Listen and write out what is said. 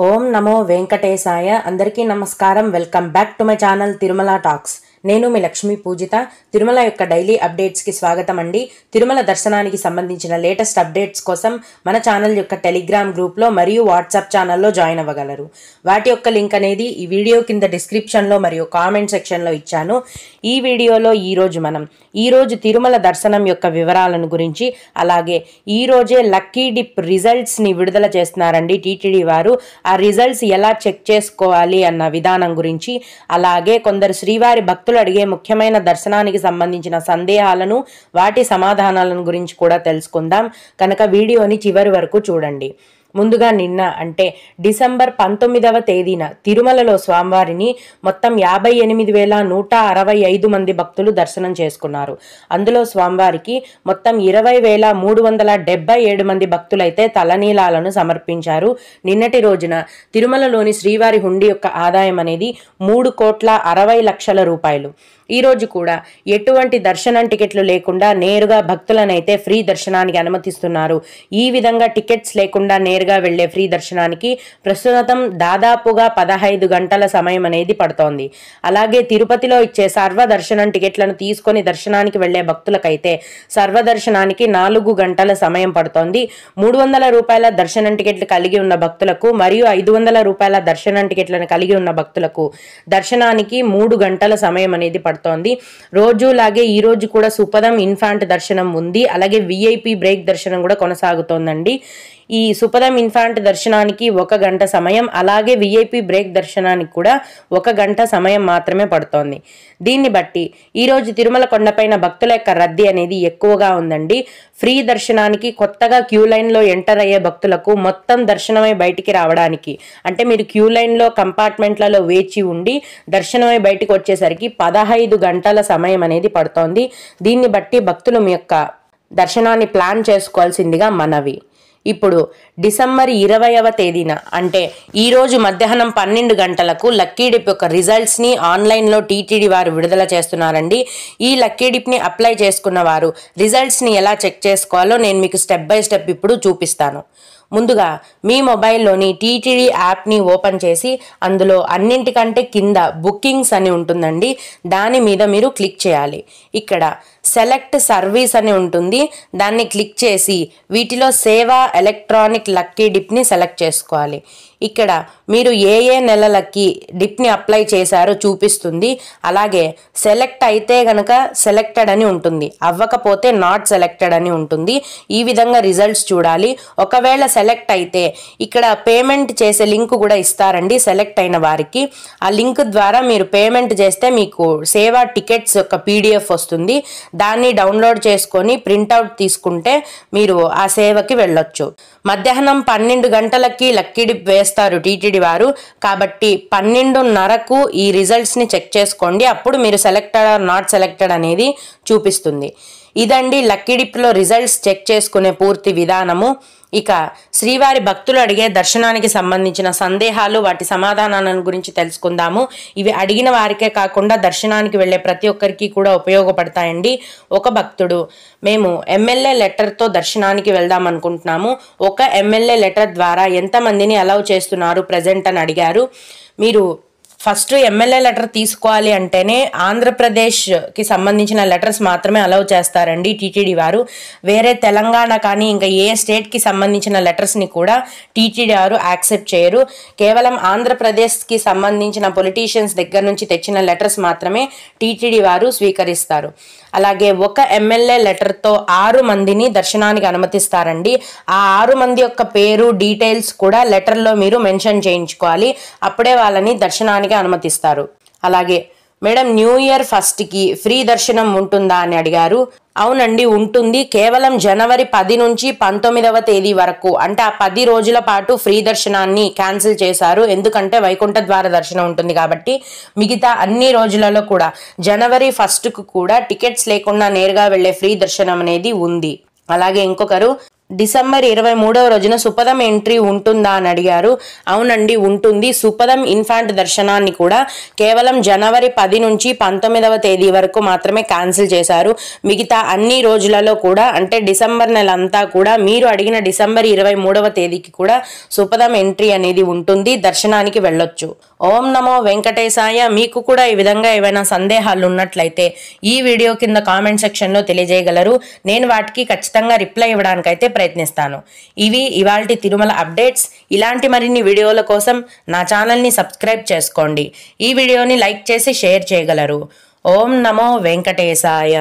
ఓం నమో వెంకటేశాయ. అందరికీ నమస్కారం. Welcome back to my channel Tirumala talks. నేను మీ లక్ష్మీ పూజిత. తిరుమల యొక్క డైలీ అప్డేట్స్కి స్వాగతం అండి. తిరుమల దర్శనానికి సంబంధించిన లేటెస్ట్ అప్డేట్స్ కోసం మన ఛానల్ యొక్క టెలిగ్రామ్ గ్రూప్లో మరియు వాట్సాప్ ఛానల్లో జాయిన్ అవ్వగలరు. వాటి యొక్క లింక్ అనేది ఈ వీడియో కింద డిస్క్రిప్షన్లో మరియు కామెంట్ సెక్షన్లో ఇచ్చాను. ఈ వీడియోలో ఈరోజు తిరుమల దర్శనం యొక్క వివరాలను గురించి, అలాగే ఈరోజే లక్కీ డిప్ రిజల్ట్స్ని విడుదల చేస్తున్నారండి టీటీడీ వారు. ఆ రిజల్ట్స్ ఎలా చెక్ చేసుకోవాలి అన్న విధానం గురించి, అలాగే కొందరు శ్రీవారి భక్తులు అడిగే ముఖ్యమైన దర్శనానికి సంబంధించిన సందేహాలను, వాటి సమాధానాలను గురించి కూడా తెలుసుకుందాం. కనుక వీడియోని చివరి వరకు చూడండి. ముందుగా నిన్న అంటే డిసెంబర్ 19వ తేదీన తిరుమలలో స్వామివారిని మొత్తం 58,165 మంది భక్తులు దర్శనం చేసుకున్నారు. అందులో స్వామివారికి మొత్తం 20,377 మంది భక్తులైతే తలనీలాలను సమర్పించారు. నిన్నటి రోజున తిరుమలలోని శ్రీవారి హుండీ యొక్క ఆదాయం అనేది 3,60,00,000 రూపాయలు. ఈరోజు కూడా ఎటువంటి దర్శనం టికెట్లు లేకుండా నేరుగా భక్తులనైతే ఫ్రీ దర్శనానికి అనుమతిస్తున్నారు. ఈ విధంగా టికెట్స్ లేకుండా నేరుగా వెళ్లే ఫ్రీ దర్శనానికి ప్రస్తుతం దాదాపుగా 15 గంటల సమయం అనేది పడుతోంది. అలాగే తిరుపతిలో ఇచ్చే సర్వదర్శనం టికెట్లను తీసుకొని దర్శనానికి వెళ్లే భక్తులకైతే సర్వదర్శనానికి 4 గంటల సమయం పడుతోంది. 300 రూపాయల దర్శనం టికెట్లు కలిగి ఉన్న భక్తులకు మరియు 500 రూపాయల దర్శనం టికెట్లను కలిగి ఉన్న భక్తులకు దర్శనానికి 3 గంటల సమయం అనేది పడుతోంది. రోజులాగే ఈ రోజు కూడా సుపదం ఇన్ఫాంట్ దర్శనం ఉంది. అలాగే విఐపి బ్రేక్ దర్శనం కూడా కొనసాగుతోందండి. ఈ సుపదం ఇన్ఫాంట్ దర్శనానికి 1 గంట సమయం, అలాగే విఐపి బ్రేక్ దర్శనానికి కూడా 1 గంట సమయం మాత్రమే పడుతోంది. దీన్ని బట్టి ఈరోజు తిరుమల కొండపైన భక్తుల యొక్క రద్దీ అనేది ఎక్కువగా ఉందండి. ఫ్రీ దర్శనానికి కొత్తగా క్యూ లైన్లో ఎంటర్ అయ్యే భక్తులకు మొత్తం దర్శనమై బయటికి రావడానికి, అంటే మీరు క్యూ లైన్లో కంపార్ట్మెంట్లలో వేచి ఉండి దర్శనమై బయటికి వచ్చేసరికి 15 గంటల సమయం అనేది పడుతోంది. దీన్ని బట్టి భక్తులు మీ యొక్క దర్శనాన్ని ప్లాన్ చేసుకోవాల్సిందిగా మనవి. ఇప్పుడు డిసెంబర్ 20వ తేదీన అంటే ఈరోజు మధ్యాహ్నం 12 గంటలకు లక్కీ డిప్ యొక్క రిజల్ట్స్ని ఆన్లైన్లో టీటీడీ వారు విడుదల చేస్తున్నారండి. ఈ లక్కీ డిప్ని అప్లై చేసుకున్న వారు రిజల్ట్స్ని ఎలా చెక్ చేసుకోవాలో నేను మీకు స్టెప్ బై స్టెప్ ఇప్పుడు చూపిస్తాను. ముందుగా మీ మొబైల్లోని టీటీడీ యాప్ని ఓపెన్ చేసి అందులో అన్నింటికంటే కింద బుకింగ్స్ అని ఉంటుందండి. దాని మీద మీరు క్లిక్ చేయాలి. ఇక్కడ సెలెక్ట్ సర్వీస్ అని ఉంటుంది. దాన్ని క్లిక్ చేసి వీటిలో సేవా ఎలక్ట్రానిక్ లక్కీ డిప్ని సెలెక్ట్ చేసుకోవాలి. ఇక్కడ మీరు ఏ నెలలకి డిప్ని అప్లై చేశారో చూపిస్తుంది. అలాగే సెలెక్ట్ అయితే గనక సెలెక్టెడ్ అని ఉంటుంది, అవ్వకపోతే నాట్ సెలెక్టెడ్ అని ఉంటుంది. ఈ విధంగా రిజల్ట్స్ చూడాలి. ఒకవేళ సెలెక్ట్ అయితే ఇక్కడ పేమెంట్ చేసే లింక్ కూడా ఇస్తారండి సెలెక్ట్ అయిన వారికి. ఆ లింక్ ద్వారా మీరు పేమెంట్ చేస్తే మీకు సేవా టికెట్స్ యొక్క PDF వస్తుంది. దాన్ని డౌన్లోడ్ చేసుకొని ప్రింట్అవుట్ తీసుకుంటే మీరు ఆ సేవకి వెళ్ళొచ్చు. మధ్యాహ్నం 12 గంటలకి లక్కీ డిప్ వేస్తారు టీటీడీ వారు. కాబట్టి 12:30కు ఈ రిజల్ట్స్ని చెక్ చేసుకోండి. అప్పుడు మీరు సెలెక్టెడ్ ఆర్ నాట్ సెలెక్టెడ్ అనేది చూపిస్తుంది. ఇదండి లక్కీ డిప్లో రిజల్ట్స్ చెక్ చేసుకునే పూర్తి విధానము. ఇక శ్రీవారి భక్తులు అడిగే దర్శనానికి సంబంధించిన సందేహాలు, వాటి సమాధానాలను గురించి తెలుసుకుందాము. ఇవి అడిగిన వారికే కాకుండా దర్శనానికి వెళ్ళే ప్రతి ఒక్కరికి కూడా ఉపయోగపడతాయండి. ఒక భక్తుడు మేము ఎమ్మెల్యే లెటర్తో దర్శనానికి వెళ్దాం అనుకుంటున్నాము, ఒక ఎమ్మెల్యే లెటర్ ద్వారా ఎంతమందిని అలౌ చేస్తున్నారు ప్రజెంట్ అని అడిగారు. మీరు ఫస్ట్ ఎమ్మెల్యే లెటర్ తీసుకోవాలి అంటేనే ఆంధ్రప్రదేశ్కి సంబంధించిన లెటర్స్ మాత్రమే అలౌ చేస్తారండి టీటీడీ వారు. వేరే తెలంగాణ కానీ ఇంకా ఏ స్టేట్కి సంబంధించిన లెటర్స్ని కూడా టీటీడీ వారు యాక్సెప్ట్ చేయరు. కేవలం ఆంధ్రప్రదేశ్కి సంబంధించిన పొలిటీషియన్స్ దగ్గర నుంచి తెచ్చిన లెటర్స్ మాత్రమే టీటీడీ వారు స్వీకరిస్తారు. అలాగే ఒక ఎమ్మెల్యే లెటర్తో 6 మందిని దర్శనానికి అనుమతిస్తారండి. ఆ 6 మంది యొక్క పేరు, డీటెయిల్స్ కూడా లెటర్లో మీరు మెన్షన్ చేయించుకోవాలి. అప్పుడే వాళ్ళని దర్శనానికి అనుమతిస్తారు. అలాగే మేడం న్యూ ఇయర్ 1కి ఫ్రీ దర్శనం ఉంటుందా అని అడిగారు. అవునండి, ఉంటుంది. కేవలం జనవరి 10 నుంచి 19వ తేదీ వరకు, అంటే ఆ 10 రోజుల పాటు ఫ్రీ దర్శనాన్ని క్యాన్సిల్ చేశారు. ఎందుకంటే వైకుంఠ ద్వార దర్శనం ఉంటుంది కాబట్టి. మిగతా అన్ని రోజులలో కూడా జనవరి 1కు కూడా టికెట్స్ లేకుండా నేరుగా వెళ్లే ఫ్రీ దర్శనం అనేది ఉంది. అలాగే ఇంకొకరు డిసెంబర్ 23వ రోజున సుపదం ఎంట్రీ ఉంటుందా అని అడిగారు. అవునండి, ఉంటుంది. సుపదం ఇన్ఫాంట్ దర్శనాన్ని కూడా కేవలం జనవరి 10 నుంచి 19వ తేదీ వరకు మాత్రమే క్యాన్సిల్ చేశారు. మిగతా అన్ని రోజులలో కూడా, అంటే డిసెంబర్ నెల అంతా కూడా మీరు అడిగిన డిసెంబర్ 23వ తేదీకి కూడా సుపదం ఎంట్రీ అనేది ఉంటుంది. దర్శనానికి వెళ్ళొచ్చు. ఓం నమో వెంకటేశాయ. మీకు కూడా ఈ విధంగా ఏవైనా సందేహాలు ఉన్నట్లయితే ఈ వీడియో కింద కామెంట్ సెక్షన్లో తెలియజేయగలరు. నేను వాటికి ఖచ్చితంగా రిప్లై ఇవ్వడానికైతే ప్రయత్నిస్తాను. ఇవి ఇవాల్టి తిరుమల అప్డేట్స్. ఇలాంటి మరిన్ని వీడియోల కోసం నా ఛానల్ని సబ్స్క్రైబ్ చేసుకోండి. ఈ వీడియోని లైక్ చేసి షేర్ చేయగలరు. ఓం నమో వెంకటేశాయ.